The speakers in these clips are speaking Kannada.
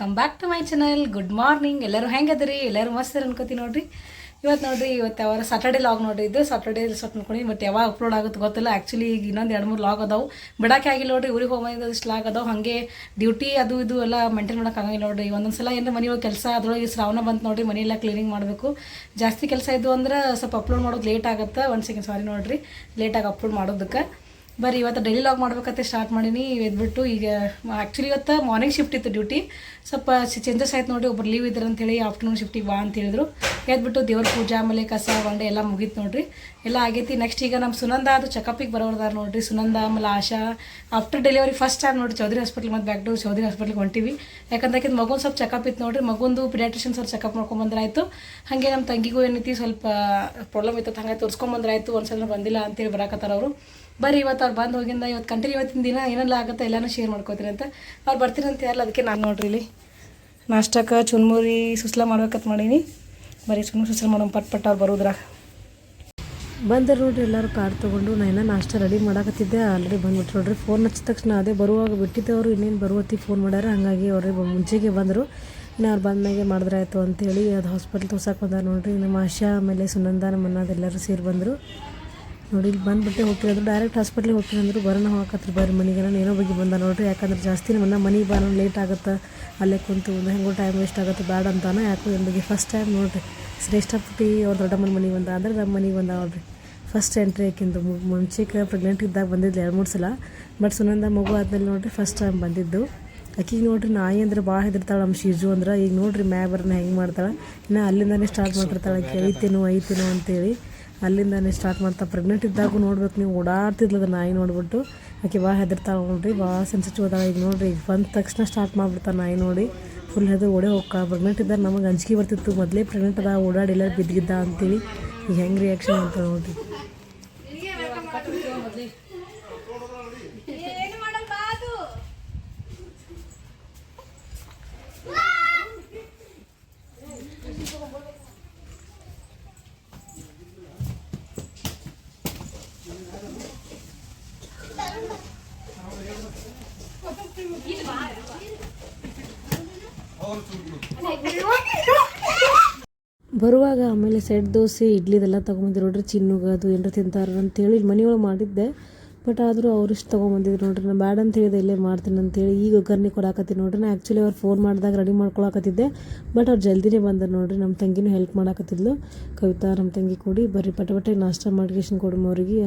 Welcome back to my channel. Good morning. ಎಲ್ಲರೂ ಹೆಂಗದ್ರಿ? ಎಲ್ಲರೂ ಮಸ್ತ್ ಅನ್ಕೋತೀನಿ ನೋಡ್ರಿ. ಇವತ್ತು ಅವರ ಸಾಟರ್ಡೆ ಲಾಗ್ ನೋಡ್ರಿ. ಇದು ಸಾಟರ್ಡೆ ಸ್ವಲ್ಪ ನೋಡ್ಕೊಂಡು ಬಟ್ ಯಾವಾಗ ಅಪ್ಲೋಡ್ ಆಗುತ್ತೆ ಗೊತ್ತಿಲ್ಲ. ಆ್ಯಕ್ಚುಲಿ ಈಗ ಇನ್ನೊಂದು 2-3 ಲಾಗ್ ಅದಾವೆ, ಬಿಡೋಕೆ ಆಗಿಲ್ಲ ನೋಡ್ರಿ. ಊರಿಗೆ ಹೋಗೋದು ಇಷ್ಟು ಲಾಗ್ ಅದಾವೆ. ಹಾಗೆ ಡ್ಯೂಟಿ ಅದು ಇದು ಎಲ್ಲ ಮೇಂಟೈನ್ ಮಾಡೋಕೆ ಆಗಂಗಿಲ್ಲ ನೋಡ್ರಿ. ಒಂದೊಂದು ಸಲ ಏನಾರ ಮನೆಯೊಳಗೆ ಕೆಲಸ ಅದರೊಳಗೆ ಶ್ರಾವಣ ಬಂತು ನೋಡ್ರಿ, ಮನೆಯೆಲ್ಲ ಕ್ಲೀನಿಂಗ್ ಮಾಡಬೇಕು. ಜಾಸ್ತಿ ಕೆಲಸ ಇದ್ದು ಅಂದ್ರೆ ಸ್ವಲ್ಪ ಅಪ್ಲೋಡ್ ಮಾಡೋದು ಲೇಟ್ ಆಗುತ್ತೆ. 1 ಸೆಕೆಂಡ್ ಸಾರಿ ನೋಡ್ರಿ, ಲೇಟಾಗಿ ಅಪ್ಲೋಡ್ ಮಾಡೋದಕ್ಕೆ. ಬರೀ ಇವತ್ತು ಡೈಲಿ ಲಾಗ್ ಮಾಡ್ಬೇಕಂತ ಸ್ಟಾರ್ಟ್ ಮಾಡೀನಿ. ಎದ್ಬಿಟ್ಟು ಈಗ ಆ್ಯಕ್ಚುಲಿ ಇವತ್ತು ಮಾರ್ನಿಂಗ್ ಶಿಫ್ಟ್ ಇತ್ತು ಡ್ಯೂಟಿ. ಸ್ವಲ್ಪ ಚೇಂಜಸ್ ಆಯ್ತು ನೋಡಿ. ಒಬ್ರು ಲೀವ್ ಇದ್ದಾರೆ ಅಂತೇಳಿ ಆಫ್ಟರ್ನೂನ್ ಶಿಫ್ಟಿಗೆ ಬಾ ಅಂತ ಹೇಳಿದ್ರು. ಎದ್ಬಿಟ್ಟು ದೇವ್ರ ಪೂಜೆ ಆಮೇಲೆ ಕಸ ಬಂಡೆ ಎಲ್ಲ ಮುಗೀತು ನೋಡ್ರಿ. ಎಲ್ಲ ಆಗೈತಿ. ನೆಕ್ಸ್ಟ್ ಈಗ ನಮ್ಮ ಸುನಂದ ಅದು ಚೆಕಪಿಗೆ ಬರೋರ್ದಾರ ನೋಡ್ರಿ. ಸುನಂದ ಆಮೇಲೆ ಆಶಾ ಆಫ್ಟರ್ ಡೆಲಿವರಿ ಫಸ್ಟ್ ಟೈಮ್ ನೋಡಿ ಚೌಧರಿ ಹಾಸ್ಪಿಟ್ಲ್ ಮತ್ತು ಬ್ಯಾಕ್ ಟು ಚೌಧರಿ ಹಾಸ್ಪಿಟ್ಲಿಗೆ ಹೊಂಟಿವಿ. ಯಾಕಂದ್ರೆ ಮಗುನ ಸ್ವಲ್ಪ ಚೆಕಪ್ ಇತ್ತು ನೋಡ್ರಿ. ಮಗುಂದು ಪಿಡಿಯಾಟ್ರಿಷನ್ ಸ್ವಲ್ಪ ಚೆಕಪ್ ಮಾಡ್ಕೊಂಬಂದ್ರಾಯ್ತು. ಹಾಗೆ ನಮ್ಮ ತಂಗಿಗೂ ಏನೈತಿ ಸ್ವಲ್ಪ ಪ್ರಾಬ್ಲಮ್ ಇತ್ತು, ಹಂಗೆ ತೋರಿಸ್ಕೊಂಬಂದ್ರಾಯ್ತು. ಒಂದ್ಸಲ ಬಂದಿಲ್ಲ ಅಂತೇಳಿ ಬರಾಕತ್ತಾರ ಅವರು. ಬರೀ ಇವತ್ತು ಅವ್ರು ಬಂದು ಹೋಗಿಂದ ಇವತ್ತು ಕಂಟಿನ್ಯೂ ಇವತ್ತಿನ ದಿನ ಏನೆಲ್ಲ ಆಗುತ್ತೆ ಎಲ್ಲನೂ ಶೇರ್ ಮಾಡ್ಕೋತೀನಿ ಅಂತ. ಅವ್ರು ಬರ್ತೀನಿ ಅಂತ ಯಾರಲ್ಲ, ಅದಕ್ಕೆ ನಾನು ನೋಡ್ರಿ ಇಲ್ಲಿ ನಾಷ್ಟಕ್ಕೆ ಚುನ್ಮುರಿ ಸುಸ್ಲ ಮಾಡ್ಬೇಕಂತ ಮಾಡೀನಿ. ಬರೀ ಚುನ್ಮುರಿ ಸುಸ್ಲ ಮಾಡೋ ಪಟ್ ಅವ್ರು ಬರೋದ್ರಾಗ ಬಂದರು ನೋಡ್ರಿ. ಎಲ್ಲರೂ ಕಾರ್ ತೊಗೊಂಡು ನಾನು ನಾಷ್ಟ ರೆಡಿ ಮಾಡಾಕತ್ತಿದ್ದೆ. ಆಲ್ರೆಡಿ ಬಂದ್ಬಿಟ್ಟು ನೋಡ್ರಿ. ಫೋನ್ ಹಚ್ಚಿದ ತಕ್ಷಣ ಅದೇ ಬರುವಾಗ ಬಿಟ್ಟಿದ್ದವರು ಇನ್ನೇನು ಬರುವತ್ತಿ ಫೋನ್ ಮಾಡ್ಯಾರ. ಹಾಗಾಗಿ ಅವ್ರಿಗೆ ಮುಂಚೆಗೆ ಬಂದರು. ಇನ್ನು ಅವ್ರು ಬಂದಾಗೆ ಮಾಡಿದ್ರಾಯ್ತು ಅಂತೇಳಿ ಅದು ಹಾಸ್ಪಿಟ್ಲ್ ತೋರ್ಸಕ್ಕೆ ಬಂದಾರ ನೋಡ್ರಿ. ನಮ್ಮ ಆಶಾ ಆಮೇಲೆ ಸುನಂದ ನಮ್ಮ ಅಣ್ಣದೆಲ್ಲರೂ ಸೇರಿ ಬಂದರು ನೋಡಿ. ಇಲ್ಲಿ ಬಂದುಬಿಟ್ಟೆ ಹೋಗ್ತಿರೋದು, ಡೈರೆಕ್ಟ್ ಹಾಸ್ಪಿಟ್ಲಿಗೆ ಹೋಗ್ತಿರಂದ್ರು. ಬರೋಣ ಹೋಗಕತ್ರಿ ಬರ್ರಿ ಮನೆಗೆ. ನಾನು ಏನೋ ಬಗ್ಗೆ ಬಂದ ನೋಡ್ರಿ. ಯಾಕಂದ್ರೆ ಜಾಸ್ತಿ ನಮ್ಮ ಮನೆಗೆ ಬರೋಣ ಲೇಟ್ ಆಗುತ್ತೆ, ಅಲ್ಲೇ ಕುಂತು ಹೆಂಗೋ ಟೈಮ್ ವೇಸ್ಟ್ ಆಗುತ್ತೆ ಬೇಡ ಅಂತಾನೆ. ಯಾಕೋ ನನ್ನ ಬಗ್ಗೆ ಫಸ್ಟ್ ಟೈಮ್ ನೋಡ್ರಿ ಶ್ರೇಷ್ಠ ಪುಟ್ಟಿ ಅವ್ರ ದೊಡ್ಡಮ್ಮನ ಮನೆಗೆ ಬಂದ ಅಂದ್ರೆ ನಮ್ಮ ಮನೆಗೆ ಬಂದ ನೋಡ್ರಿ. ಫಸ್ಟ್ ಎಂಟ್ರಿ ಆಕಿಂದು. ಮುಂಚೆಗೆ ಪ್ರೆಗ್ನೆಂಟ್ ಇದ್ದಾಗ ಬಂದಿದ್ದು 2-3 ಸಲ. ಬಟ್ ಸುನಂದ ಮಗು ಆದ್ಮೇಲೆ ನೋಡ್ರಿ ಫಸ್ಟ್ ಟೈಮ್ ಬಂದಿದ್ದು. ಆಕಿಗೆ ನೋಡ್ರಿ ನಾಯಿ ಅಂದ್ರೆ ಭಾಳ ಹೆದರ್ತಾಳೆ ನಮ್ಮ ಶಿಜು ಅಂದ್ರೆ. ಈಗ ನೋಡ್ರಿ ಮ್ಯಾಬರ್ನ ಹೆಂಗೆ ಮಾಡ್ತಾಳೆ. ಇನ್ನು ಅಲ್ಲಿಂದಾನೇ ಸ್ಟಾರ್ಟ್ ಮಾಡಿರ್ತಾಳೆ ಆಕೆ ಐತೇನೋ ಅಂತೇಳಿ. ಅಲ್ಲಿಂದಾನೇ ಸ್ಟಾರ್ಟ್ ಮಾಡ್ತಾ. ಪ್ರೆಗ್ನೆಂಟ್ ಇದ್ದಾಗೂ ನೋಡ್ಬೇಕು ನೀವು, ಓಡಾಡ್ತಿದ್ಲದ ನಾಯಿ ನೋಡ್ಬಿಟ್ಟು. ಆಕೆ ಭಾಳ ಹೆದರ್ತಾಳೆ ನೋಡ್ರಿ, ಭಾಳ ಸೆನ್ಸಿಟಿವ್ ಅದಾಳೆ. ಈಗ ನೋಡ್ರಿ ಈಗ ಬಂದ ತಕ್ಷಣ ಸ್ಟಾರ್ಟ್ ಮಾಡಿಬಿಡ್ತಾಳೆ ನಾಯಿ ನೋಡಿ. ಫುಲ್ ಹೆದರ್ ಓಡೇ ಹೋಗ್ಕ. ಪ್ರೆಗ್ನೆಂಟ್ ಇದ್ದಾಗ ನಮಗೆ ಅಂಜಿಕೆ ಬರ್ತಿತ್ತು, ಮೊದಲೇ ಪ್ರೆಗ್ನೆಂಟ್ ಅದ ಓಡಾಡಿಲ್ಲ ಬಿದ್ದಿದ್ದ ಅಂತೇಳಿ. ಈಗ ಹೆಂಗೆ ರಿಯಾಕ್ಷನ್ ಅಂತ ನೋಡ್ರಿ. ಬರುವಾಗ ಆಮೇಲೆ ಸೆಟ್ ದೋಸೆ ಇಡ್ಲಿದೆಲ್ಲ ತೊಗೊಂಬಂದಿರು ನೋಡ್ರಿ. ಚಿನ್ನುಗೆ ಅದು ಏನಾರು ತಿಂತಾರೆ ಅಂತೇಳಿ ಇಲ್ಲಿ ಮನೆಯೊಳಗೆ ಮಾಡಿದ್ದೆ. ಬಟ್ ಆದರೂ ಅವ್ರಿಷ್ಟು ತೊಗೊಂಬಂದಿದ್ರು ನೋಡ್ರಿ. ನಾನು ಬ್ಯಾಡ ಅಂತ ಹೇಳಿದೆ, ಇಲ್ಲೇ ಮಾಡ್ತೀನಿ ಅಂತೇಳಿ. ಈಗ ಒಗ್ಗರಣೆ ಕೊಡಾಕತ್ತೀನಿ ನೋಡ್ರಿ. ನಾನು ಆ್ಯಕ್ಚುಲಿ ಅವ್ರು ಫೋನ್ ಮಾಡಿದಾಗ ರೆಡಿ ಮಾಡ್ಕೊಳಕತ್ತಿದ್ದೆ. ಬಟ್ ಅವ್ರು ಜಲ್ದಿನೇ ಬಂದರು ನೋಡ್ರಿ. ನಮ್ಮ ತಂಗಿನೂ ಹೆಲ್ಪ್ ಮಾಡಾಕತ್ತಿದ್ಲು, ಕವಿತಾ ನಮ್ಮ ತಂಗಿ ಕೂಡಿ. ಬರ್ರಿ ಪಟಪಟ್ಟೆ ನಾಷ್ಟ ಮಾಡಿಕೇಶನ್ ಕೊಡಮ್ಮ ಅವ್ರಿಗೆ.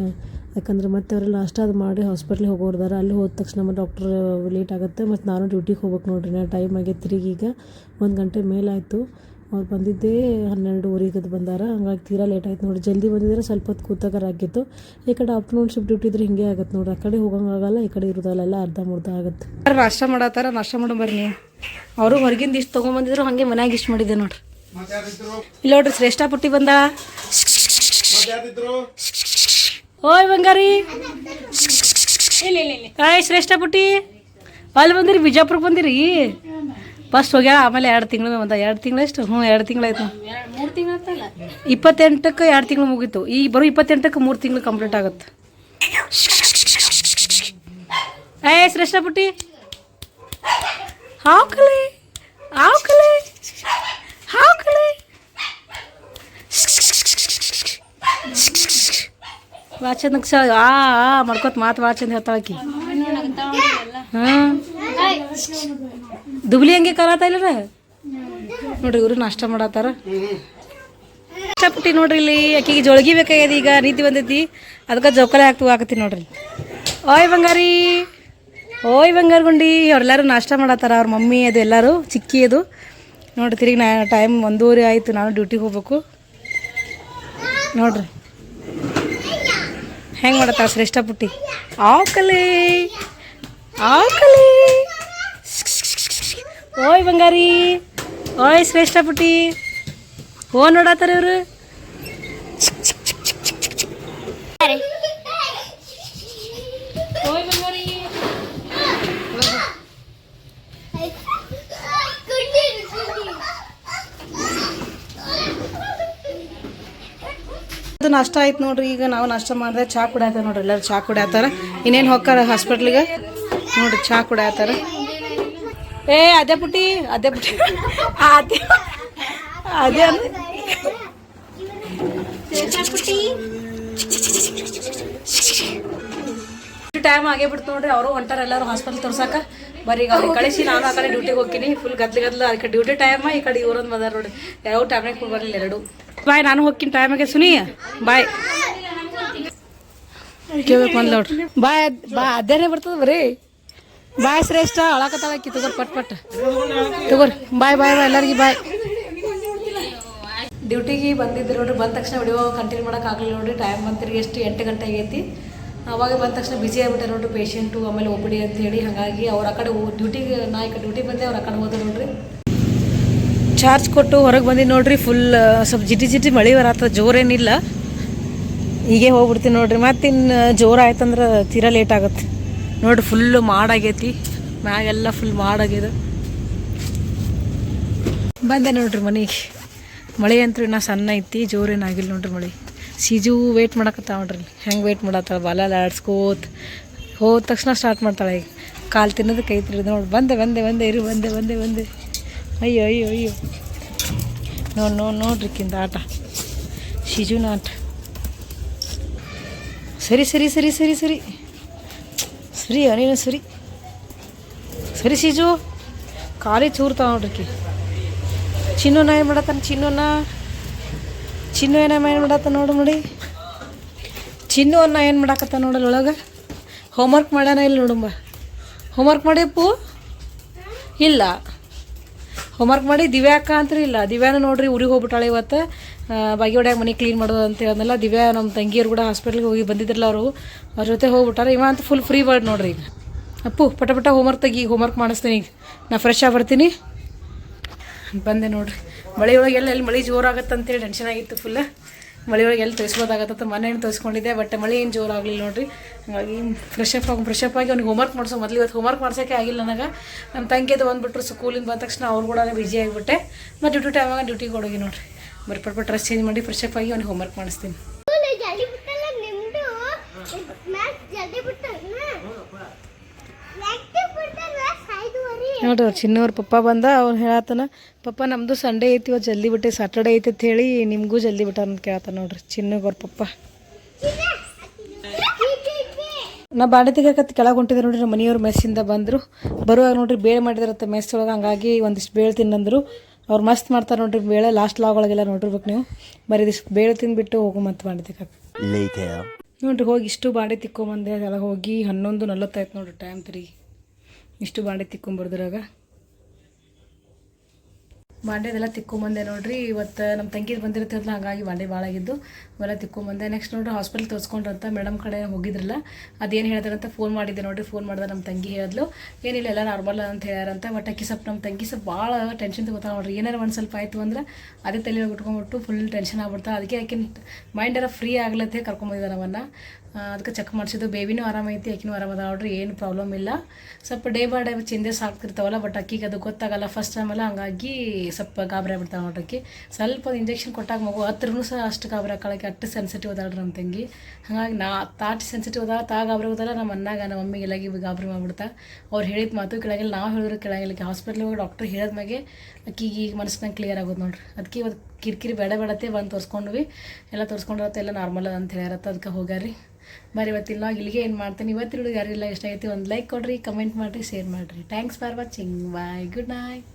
ಯಾಕಂದ್ರೆ ಮತ್ತೆ ಅವರೆಲ್ಲ ನಾಷ್ಟ ಅದು ಮಾಡಿ ಹಾಸ್ಪಿಟ್ಲಿಗೆ ಹೋಗೋರ್ದಾರ. ಅಲ್ಲಿ ಹೋದ ತಕ್ಷಣ ಮತ್ತೆ ಡಾಕ್ಟ್ರ್ ಲೇಟ್ ಆಗುತ್ತೆ. ಮತ್ತು ನಾನು ಡ್ಯೂಟಿಗೆ ಹೋಗ್ಬೇಕು ನೋಡ್ರಿ. ನಾನು ಟೈಮ್ ಆಗೈತೆ ಈಗ 1 ಗಂಟೆ ಮೇಲಾಯಿತು. ಅವ್ರು ಬಂದಿದ್ದೇ 12:30 ಬಂದಾರ. ಹಂಗಾಗಿ ತೀರಾ ಲೇಟ್ ಆಯ್ತು ನೋಡಿ. ಜಲ್ದಿ ಬಂದಿದ್ರೆ ಸ್ವಲ್ಪ ಹೊತ್ತು ಕೂತಾಗಾರ ಆಗಿತ್ತು. ಈ ಕಡೆ ಆಫ್ಟರ್ನೂನ್ ಶಿಫ್ಟ್ ಡ್ಯೂಟಿ ಇದ್ರೆ ಹಿಂಗೆ ಆಗುತ್ತೆ ನೋಡ್ರಿ. ಆ ಕಡೆ ಹೋಗೋಂಗಾಗಲ್ಲ, ಈ ಕಡೆ ಇರೋದಲ್ಲ, ಎಲ್ಲ ಅರ್ಧ ಆಗುತ್ತೆ. ನಾಷ್ಟ ಮಾಡತ್ತಾರ, ನಾಷ್ಟ ಮಾಡೋ ಬರ್ರಿ. ಅವರು ಹೊರಗಿಂದ ಇಷ್ಟು ತೊಗೊಂಬಂದಿದ್ರು, ಹಾಗೆ ಮನ್ಯಾಗ ಇಷ್ಟು ಮಾಡಿದ್ದೆ ನೋಡ್ರಿ. ಇಲ್ಲ ನೋಡ್ರಿ ಶ್ರೇಷ್ಠ ಪುಟ್ಟಿ ಬಂದ. ಓಯ್ ಬಂಗಾರಿ, ಆಯ್ ಶ್ರೇಷ್ಠ ಪುಟ್ಟಿ ಅಲ್ಲಿ ಬಂದಿರಿ. ಬಿಜಾಪುರಕ್ಕೆ ಬಂದಿರಿ. ಫಸ್ಟ್ ಹೋಗ್ಯಾಳ, ಆಮೇಲೆ 2 ತಿಂಗಳು ಬಂದ. 2 ತಿಂಗಳಷ್ಟು 2 ತಿಂಗಳಾಯ್ತು. 3 ತಿಂಗಳು 28ಕ್ಕೆ 2 ತಿಂಗಳು ಮುಗೀತು. ಈ ಬರೋ 28ಕ್ಕೆ 3 ತಿಂಗಳು ಕಂಪ್ಲೀಟ್ ಆಗುತ್ತೆ. ಏ ಶ್ರೇಷ್ಠ ಪುಟ್ಟಿ ಹಾವು ಕಲೆ ಭಾಳ ಚಂದ ಮಾಡ್ಕೋತ ಮಾತು ಭಾಳ ಚಂದ ಹೇಳ್ತಾಳಕಿ. ಹಾಂ ದುಬ್ಲಿ ಹಂಗೆ ಕಲಾತ ಇಲ್ಲ ನೋಡ್ರಿ. ಇವರು ನಾಷ್ಟ ಮಾಡತ್ತಾರ. ನಾಷ್ಟ ಪುಟ್ಟಿ ನೋಡ್ರಿ. ಇಲ್ಲಿ ಆಕಿಗೆ ಜೋಳಿಗೆ ಬೇಕಾಗ್ಯದ, ಈಗ ನೀತಿ ಬಂದೈತಿ, ಅದಕ್ಕೆ ಜೋಕಾಲಿ ಹಾಕ್ತೀನಿ ನೋಡ್ರಿ. ಓಯ್ ಬಂಗಾರಿ, ಓಯ್ ಬಂಗಾರ ಗುಂಡಿ. ಅವ್ರೆಲ್ಲರೂ ನಾಷ್ಟ ಮಾಡತ್ತಾರ, ಅವ್ರ ಮಮ್ಮಿ ಅದು ಎಲ್ಲರೂ ಚಿಕ್ಕಿ ಅದು ನೋಡ್ರಿ. ತಿರುಗಿ ಟೈಮ್ 1:30 ಆಯಿತು, ನಾನು ಡ್ಯೂಟಿಗೆ ಹೋಗ್ಬೇಕು ನೋಡ್ರಿ. ಹೆಂಗೆ ಮಾಡತ್ತಾರ ಶ್ರೇಷ್ಠ ಪುಟ್ಟಿ. ಆಕಲೇ ಓಯ್ ಬಂಗಾರಿ, ಓಯ್ ಶ್ರೇಷ್ಠ ಪುಟ್ಟಿ. ನೋಡತ್ತಾರ ಇವರು. ಓಯ್ ಬಂಗಾರಿ. ಅದು ನಾಷ್ಟ ಆಯ್ತು ನೋಡ್ರಿ. ಈಗ ನಾವು ನಾಷ್ಟ ಮಾಡಿದ್ರೆ ಚಾ ಕುಡಿಯತ್ತಾರ ನೋಡ್ರಿ. ಎಲ್ಲರೂ ಚಾ ಕುಡಿಯತ್ತಾರ. ಇನ್ನೇನು ಹೋಗ್ತಾರ ಹಾಸ್ಪಿಟ್ಲಿಗೆ ನೋಡ್ರಿ. ಚಾ ಕುಡಿಯತ್ತಾರ. ಏ ಅದೇ ಪುಟ್ಟಿ ಅದೇ ಅದೇ ಅದೇ ಟೈಮ್ ಆಗೇ ಬಿಡ್ತು ನೋಡ್ರಿ. ಅವರು ಹೊಂಟಾರ ಎಲ್ಲರೂ ಹಾಸ್ಪಿಟಲ್ ತೋರ್ಸಾಕ. ಬರೀ ಈಗ ಅವ್ರಿಗೆ ಕಳಿಸಿ ನಾನು ಆ ಕಡೆ ಡ್ಯೂಟಿಗೆ ಹೋಗ್ತೀನಿ. ಫುಲ್ ಗದ್ಲು ಅದಕ್ಕೆ ಡ್ಯೂಟಿ ಟೈಮ್ ಈ ಕಡೆ ಇವ್ರೊಂದು ಬಂದಾರ ನೋಡಿ. ಯಾವ ಟೈಮ್ನಾಗ ಬರಲಿಲ್ಲ ಎರಡು. ಬಾಯ್, ನಾನು ಹೋಗ್ತೀನಿ ಟೈಮಿಗೆ. ಸುನಿ ಬಾಯ್ ಕೇಳ್ಬೇಕು ಬಂದ್ ನೋಡ್ರಿ. ಬಾಯ್ ಅದೇನೇ ಬರ್ತದ ಬರೀ. ಬಾಯ್ ಶ್ರೇಷ್ಠ ಅಳಕತ್ತಾಳಕ್ಕಿ. ತಗೋರಿ ಪಟ್ ತಗೋರಿ. ಬಾಯ್ ಎಲ್ಲರಿಗೆ ಬಾಯ್. ಡ್ಯೂಟಿಗೆ ಬಂದಿದ್ರು ನೋಡ್ರಿ. ಬಂದ ತಕ್ಷಣ ವಿಡಿಯೋ ಕಂಟಿನ್ಯೂ ಮಾಡೋಕ್ಕಾಗಲಿಲ್ಲ ನೋಡ್ರಿ. ಟೈಮ್ ಬಂತಿರಿ ಎಷ್ಟು 8 ಗಂಟೆ ಆಗೈತಿ. ಅವಾಗ ಬಂದ ತಕ್ಷಣ ಬಿಸಿ ಆಗಿಬಿಟ್ಟೆ ನೋಡ್ರಿ ಪೇಷಂಟು. ಆಮೇಲೆ ಒಬ್ಬಡಿ ಅಂತ ಹೇಳಿ ಹಾಗಾಗಿ ಅವ್ರು ಆ ಕಡೆ ಡ್ಯೂಟಿಗೆ ನಾ ಈ ಕಡೆ ಡ್ಯೂಟಿ ಬಂದೆ. ಅವ್ರು ಆ ಕಡೆ ಹೋದ್ರು ನೋಡ್ರಿ. ಚಾರ್ಜ್ ಕೊಟ್ಟು ಹೊರಗೆ ಬಂದಿದ್ದು ನೋಡ್ರಿ. ಫುಲ್ ಸ್ವಲ್ಪ ಜಿಟಿ ಮಳೆ ಬರತ್ತ. ಜೋರೇನಿಲ್ಲ. ಹೀಗೆ ಹೋಗ್ಬಿಡ್ತೀನಿ ನೋಡ್ರಿ. ಮತ್ತಿನ್ನು ಜೋರು ಆಯ್ತಂದ್ರೆ ತೀರಾ ಲೇಟ್ ಆಗುತ್ತೆ ನೋಡ್ರಿ. ಫುಲ್ಲು ಮಾಡಾಗೈತಿ. ಮ್ಯಾಗೆಲ್ಲ ಫುಲ್ ಮಾಡಾಗಿದೆ. ಬಂದೆ ನೋಡ್ರಿ ಮನೆಗೆ. ಮಳೆ ಅಂತೂ ಇನ್ನೂ ಸಣ್ಣ ಐತಿ. ಜೋರೇನಾಗಿಲ್ಲ ನೋಡ್ರಿ ಮಳೆ. ಸೀಜು ವೇಟ್ ಮಾಡಕತ್ತ ನೋಡ್ರಿ. ಹೆಂಗೆ ವೇಟ್ ಮಾಡತ್ತಾಳೆ ಬಾಲ ಆಡ್ಸ್ಕೋತ. ಹೋದ ತಕ್ಷಣ ಸ್ಟಾರ್ಟ್ ಮಾಡ್ತಾಳೆ. ಈಗ ಕಾಲು ತಿನ್ನೋದು ಕೈ ತಿರೋದು ನೋಡಿ. ಬಂದೆ ಇರು ಬಂದೆ. ಅಯ್ಯೋ ನೋಡ್ರಿ ಕಿಂದ ಆಟ. ಶಿಜುನ ಆಟ. ಸರಿ ನೀನು ಸರಿ ಶಿಜು. ಖಾಲಿ ಚೂರ್ತಾವ ನೋಡ್ರಿ. ಚಿನ್ನೂನ ಏನು ಮಾಡತ್ತಾನ? ಚಿನ್ನು ಏನು ಮಾಡತ್ತ ನೋಡಿ. ಚಿನ್ನು ಏನು ಮಾಡಾಕತ್ತ ನೋಡಲ್ಲ ಒಳಗೆ. ಹೋಮ್ವರ್ಕ್ ಮಾಡ್ಯಾನ ಇಲ್ಲ ನೋಡುಂಬ. ಹೋಮ್ವರ್ಕ್ ಮಾಡಿಯಪ್ಪು ಇಲ್ಲ. ಹೋಮ್ವರ್ಕ್ ಮಾಡಿ ದಿವ್ಯಾಕ ಅಂತ್ರಿ ಇಲ್ಲ. ದಿವ್ಯಾನ ನೋಡ್ರಿ ಊರಿಗೆ ಹೋಗ್ಬಿಟ್ಟಾಳೆ ಇವತ್ತು. ಬಾಗಿ ಹೊಡ್ಯಾಗ ಮನೆ ಕ್ಲೀನ್ ಮಾಡೋದು ಅಂತ ಹೇಳಿದ್ನಲ್ಲ. ದಿವ್ಯಾ ನಮ್ಮ ತಂಗಿಯರು ಕೂಡ ಹಾಸ್ಪಿಟ್ಲಿಗೆ ಹೋಗಿ ಬಂದಿದ್ರಲ್ಲ ಅವರು. ಅವ್ರ ಜೊತೆ ಹೋಗ್ಬಿಟ್ಟಾರೆ. ಇವ ಅಂತೂ ಫುಲ್ ಫ್ರೀ ಬರ್ಡ್ ನೋಡ್ರಿ. ಈಗ ಅಪ್ಪು ಪಟ ಹೋಮ್ವರ್ಕ್ ತೆಗಿ. ಹೋಮ್ವರ್ಕ್ ಮಾಡಿಸ್ತೀನಿ. ಈಗ ನಾ ಫ್ರೆಶ್ ಆಗಿ ಬರ್ತೀನಿ. ಬಂದೆ ನೋಡ್ರಿ. ಮಳೆಯೊಳಗೆ ಎಲ್ಲಿ ಮಳೆ ಜೋರಾಗತ್ತೆ ಅಂತೇಳಿ ಟೆನ್ಷನ್ ಆಗಿತ್ತು ಫುಲ್. ಮಳೆಯೊಳಗೆ ಎಲ್ಲಿ ತೋರಿಸ್ಬೋದಾಗತ್ತೆ. ಮನೇನು ತೋರಿಸ್ಕೊಂಡಿದ್ದೆ. ಬಟ್ ಮಳೆ ಏನು ಜೋರು ಆಗಲಿಲ್ಲ ನೋಡ್ರಿ. ಹಾಗಾಗಿ ಫ್ರೆಶ್ ಅಪ್ ಆಗಿ ಅವ್ನಿಗೆ ಹೋಮ್ವರ್ಕ್ ಮಾಡಿಸೋ ಮೊದಲು ಇವತ್ತು ಹೋಮ್ವರ್ಕ್ ಮಾಡ್ಸೋಕ್ಕೆ ಆಗಿಲ್ಲ ನನಗೆ. ನಮ್ಮ ತಂಗಿದು ಬಂದುಬಿಟ್ರು ಸ್ಕೂಲಿಂದ ಬಂದ ತಕ್ಷಣ ಅವ್ರು ಕೂಡ ಬಿಜಿ ಆಗಿಬಿಟ್ಟೆ. ಮತ್ತು ಡ್ಯೂಟಿ ಟೈಮಾಗ ಡ್ಯೂಟಿಗೆ ಹೋಗಿ ನೋಡ್ರಿ. ಬರೀ ಪಟ್ ಡ್ರೆಸ್ ಚೇಂಜ್ ಮಾಡಿ ಫ್ರೆಶ್ ಅಪ್ ಆಗಿ ಅವ್ನಿಗೆ ಹೋಮ್ವರ್ಕ್ ಮಾಡಿಸ್ತೀನಿ. ನೋಡ್ರಿ ಚಿನ್ನವ್ರ ಪಪ್ಪ ಬಂದ. ಅವ್ನು ಹೇಳತ್ತಾನ, ಪಪ್ಪ ನಮ್ಮದು ಸಂಡೇ ಐತಿ ಇವತ್ತು ಜಲ್ದಿ ಬಿಟ್ಟೆ, ಸಾಟರ್ಡೇ ಐತಿ ಅಂತ ಹೇಳಿ ನಿಮಗೂ ಜಲ್ದಿ ಬಿಟ್ಟಾರ ಅಂತ ಕೇಳ್ತಾನೆ ನೋಡ್ರಿ ಚಿನ್ನಗ್ ಅವ್ರ ಪಪ್ಪ. ನಾ ಬಾಂಡೆ ತೆಗಿಯಕತ್ತಿ ಕೆಳಗೆ ಹೊಂಟಿದ್ದೆ ನೋಡ್ರಿ. ನಮ್ಮ ಮನೆಯವ್ರು ಮೆಸ್ಸಿಂದ ಬಂದರು. ಬರುವಾಗ ನೋಡ್ರಿ ಬೇಳೆ ಮಾಡಿದ್ರತ್ತ ಮೆಸ್ ಒಳಗೆ. ಹಂಗಾಗಿ ಒಂದಿಷ್ಟು ಬೇಳೆ ತಿನ್ನಂದ್ರು. ಅವ್ರು ಮಸ್ತ್ ಮಾಡ್ತಾರೆ ನೋಡ್ರಿ ಬೇಳೆ. ಲಾಸ್ಟ್ ಲಾಗ್ ಒಳಗೆಲ್ಲ ನೋಡಿರ್ಬೇಕು ನೀವು. ಬರೀ ಇದಿಷ್ಟು ಬೇಳೆ ತಿಂದುಬಿಟ್ಟು ಹೋಗು ಮತ್ತು ಬಾಂಡೆ ತಿಕ್ಕಕ್ಕೆ ನೋಡ್ರಿ. ಹೋಗಿ ಇಷ್ಟು ಬಾಂಡೆ ತಿಕ್ಕೊಂಬಂದೆ. ಅದೆಲ್ಲ ಹೋಗಿ 11:40 ನೋಡ್ರಿ ಟೈಮ್ 3. ಇಷ್ಟು ಬಾಂಡೆ ತಿಕ್ಕೊಂಬರ್ದ್ರಾಗ ಬಾಂಡೆದೆಲ್ಲ ತಿಕ್ಕೊಂಬಂದೆ ನೋಡ್ರಿ. ಇವತ್ತು ನಮ್ಮ ತಂಗಿದು ಬಂದಿರ್ತಿರಲ್ಲ ಹಾಗಾಗಿ ಬಾಂಡೆ ಭಾಳ ಆಗಿದ್ದು ಅವೆಲ್ಲ ತಿಕ್ಕೊಂಬಂದೆ. ನೆಕ್ಸ್ಟ್ ನೋಡ್ರಿ ಹಾಸ್ಪಿಟಲ್ ತೋರಿಸ್ಕೊಂಡ್ರಂತ ಮೇಡಮ್ ಕಡೆ ಹೋಗಿದ್ರಲ್ಲ. ಅದೇನು ಹೇಳ್ತಾರಂತ ಫೋನ್ ಮಾಡಿದ್ದೆ ನೋಡ್ರಿ. ಫೋನ್ ಮಾಡಿದ್ರೆ ನಮ್ಮ ತಂಗಿ ಹೇಳಿದ್ಲು ಏನಿಲ್ಲ ಎಲ್ಲ ನಾರ್ಮಲ್ ಅಂತ ಹೇಳ್ಯಾರಂತ. ಬಟ್ ಅಕ್ಕಿ ಸ್ವಲ್ಪ ನಮ್ಮ ತಂಗಿ ಸ್ವಲ್ಪ ಭಾಳ ಟೆನ್ಷನ್ ತಗೋತಾ ನೋಡ್ರಿ. ಏನಾರು ಒಂದು ಸ್ವಲ್ಪ ಆಯಿತು ಅಂದ್ರೆ ಅದೇ ತಲೆ ಉಟ್ಕೊಂಡ್ಬಿಟ್ಟು ಫುಲ್ ಟೆನ್ಷನ್ ಆಗ್ಬಿಡ್ತಾ. ಅದಕ್ಕೆ ಆಕಿನ ಮೈಂಡ್ ಎಲ್ಲ ಫ್ರೀ ಆಗ್ಲತ್ತೆ ಕರ್ಕೊಂಬಂದಿದ್ದೆ ನಮ್ಮನ್ನು. ಅದಕ್ಕೆ ಚೆಕ್ ಮಾಡಿಸಿದ್ದು. ಬೇಬಿನೂ ಆರಾಮೈತಿ, ಆಕಿನೂ ಆರಾಮದ ನೋಡ್ರಿ. ಏನು ಪ್ರಾಬ್ಲಮ್ ಇಲ್ಲ. ಸ್ವಲ್ಪ ಡೇ ಬೈ ಡೇ ಚೇಂಜಸ್ ಆಗ್ತಿರ್ತಾವಲ್ಲ. ಬಟ್ ಅಕ್ಕಿಗೆ ಅದು ಗೊತ್ತಾಗಲ್ಲ ಫಸ್ಟ್ ಟೈಮಲ್ಲ. ಹಂಗಾಗಿ ಸ್ವಲ್ಪ ಗಾಬರಿ ಆಗ್ಬಿಡ್ತಾವೆ ನೋಡ್ರಿ. ಅಕ್ಕಿ ಸ್ವಲ್ಪ ಇಂಜೆಕ್ಷನ್ ಕೊಟ್ಟಾಗ ಮಗು ಹತ್ರನೂ ಸಹ ಅಷ್ಟು ಗಾಬರಿ ಹಾಕೊಳ್ಳೋಕೆ ಅಷ್ಟು ಸೆನ್ಸಿಟಿವ್ ಅದಾಳ್ರಿ ನಮ್ಮ ತಂಗಿ. ಹಾಗಾಗಿ ತಾಟ್ ಸೆನ್ಸಿಟಿವ್ ಅದ ಗಾಬರಿ ಹೋದಲ್ಲ. ನಮ್ಮ ಅನ್ನಾಗ ನಮ್ಮ ಮಮ್ಮಿಗೆ ಎಲ್ಲಾಗಿ ಗಾಬರಿ ಮಾಡ್ಬಿಡ್ತಾ. ಅವ್ರು ಹೇಳಿದ ಮಾತು ಕೆಳಗಿಲ್ಲ, ನಾವು ಹೇಳಿದ್ರು ಕೆಳಗಿಲ್ಲ. ಹಾಸ್ಪಿಟ್ಲಿಗೆ ಹೋಗಿ ಡಾಕ್ಟ್ರ್ ಹೇಳಿದ ಮ್ಯಾಗೆ ಅಕ್ಕಿಗೆ ಈಗ ಮನಸ್ಸಿನಾಗ ಕ್ಲಿಯರ್ ಆಗೋದು ನೋಡ್ರಿ. ಅದಕ್ಕೆ ಇವತ್ತು ಕಿರಿಕಿರಿ ಬೇಡತ್ತೆ ಬಂದು ತೋರಿಸ್ಕೊಂಡ್ವಿ. ಎಲ್ಲ ತೋರಿಸ್ಕೊಂಡಿರತ್ತೆ ಎಲ್ಲ ನಾರ್ಮಲ್ ಅಂತ ಹೇಳ್ಯಾರತ್ತ. ಅದಕ್ಕೆ ಹೋಗ್ಯಾರಿ. ಬರೀ ಇವತ್ತಿಲ್ಲ ಇಲ್ಲಿಗೆ ಏನು ಮಾಡ್ತೀನಿ. ಇವತ್ತು ಯಾರಿಲ್ಲ ಇಷ್ಟ ಆಗೈತಿ ಒಂದು ಲೈಕ್ ಕೊಡ್ರಿ, ಕಮೆಂಟ್ ಮಾಡಿರಿ, ಶೇರ್ ಮಾಡಿರಿ. Thanks for watching. Bye, good night.